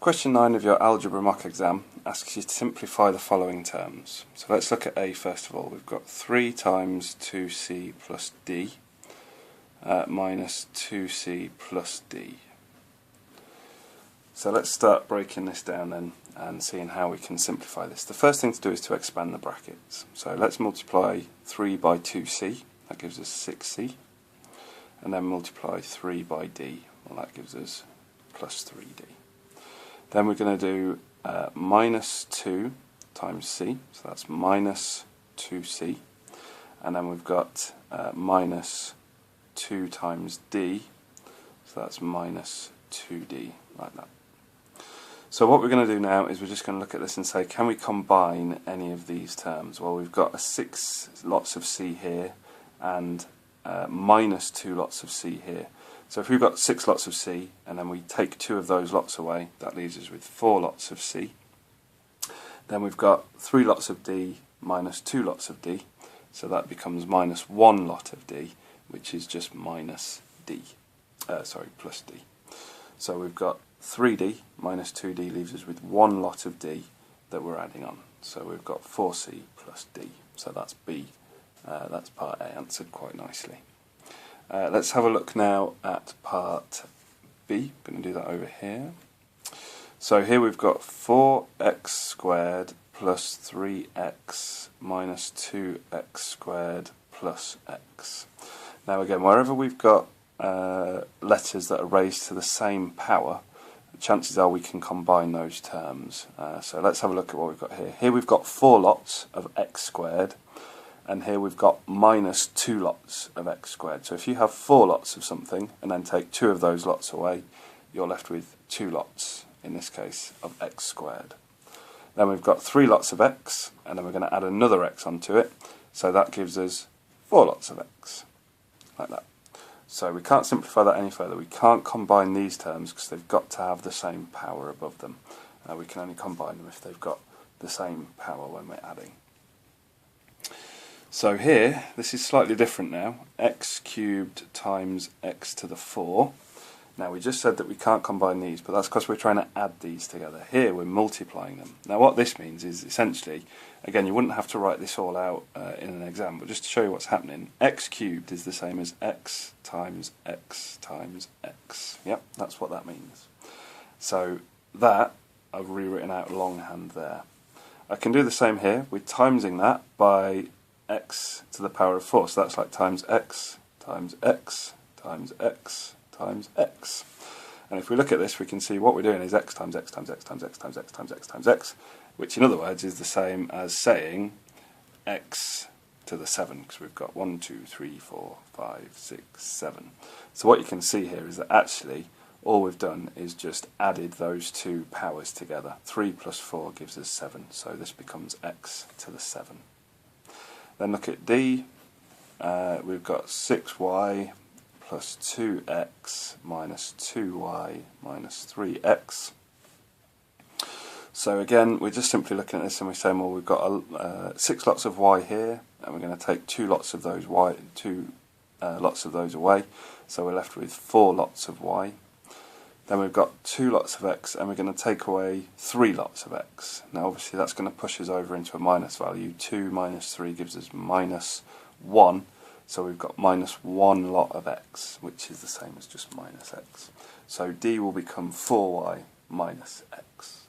Question 9 of your Algebra mock exam asks you to simplify the following terms. So let's look at A first of all. We've got 3 times 2c plus d minus 2c plus d. So let's start breaking this down then and seeing how we can simplify this. The first thing to do is to expand the brackets. So let's multiply 3 by 2c, that gives us 6c, and then multiply 3 by d, well that gives us plus 3d. Then we're going to do minus 2 times c, so that's minus 2c, and then we've got minus 2 times d, so that's minus 2d, like that. So what we're going to do now is we're just going to look at this and say, can we combine any of these terms? Well, we've got 6 lots of c here and minus 2 lots of c here. So if we've got 6 lots of c and then we take 2 of those lots away, that leaves us with 4 lots of c. Then we've got 3 lots of d minus 2 lots of d, so that becomes minus 1 lot of d, which is just minus d, plus d. So we've got 3d minus 2d leaves us with 1 lot of d that we're adding on. So we've got 4c plus d. So that's B. That's part A, answered quite nicely. Let's have a look now at part B. I'm going to do that over here. So here we've got 4x squared plus 3x minus 2x squared plus x. Now again, wherever we've got letters that are raised to the same power, chances are we can combine those terms. So let's have a look at what we've got here. Here we've got 4 lots of x squared, and here we've got minus 2 lots of x squared. So if you have 4 lots of something and then take 2 of those lots away, you're left with 2 lots, in this case, of x squared. Then we've got 3 lots of x, and then we're going to add another x onto it, so that gives us 4 lots of x, like that. So we can't simplify that any further. We can't combine these terms because they've got to have the same power above them. We can only combine them if they've got the same power when we're adding. So here, this is slightly different now. X cubed times x to the 4. Now we just said that we can't combine these, but that's because we're trying to add these together. Here we're multiplying them. Now what this means is essentially, again, you wouldn't have to write this all out in an exam, but just to show you what's happening, x cubed is the same as x times x times x. Yep, that's what that means. So that, I've rewritten out longhand there. I can do the same here. We're timesing that by x to the power of 4. So that's like times x times x times x times x. And if we look at this, we can see what we're doing is x times x times x times x times x times x times x, which in other words is the same as saying x to the 7, because we've got 1, 2, 3, 4, 5, 6, 7. So what you can see here is that actually all we've done is just added those two powers together. 3 plus 4 gives us 7, so this becomes x to the 7. Then look at D. We've got 6y plus 2x minus 2y minus 3x. So again, we're just simply looking at this and we're saying, well, we've got 6 lots of y here, and we're going to take 2 lots of those lots of those away, so we're left with 4 lots of y. Then we've got 2 lots of x, and we're going to take away 3 lots of x. Now obviously that's going to push us over into a minus value. 2 minus 3 gives us minus 1, so we've got minus 1 lot of x, which is the same as just minus x. So D will become 4y minus x.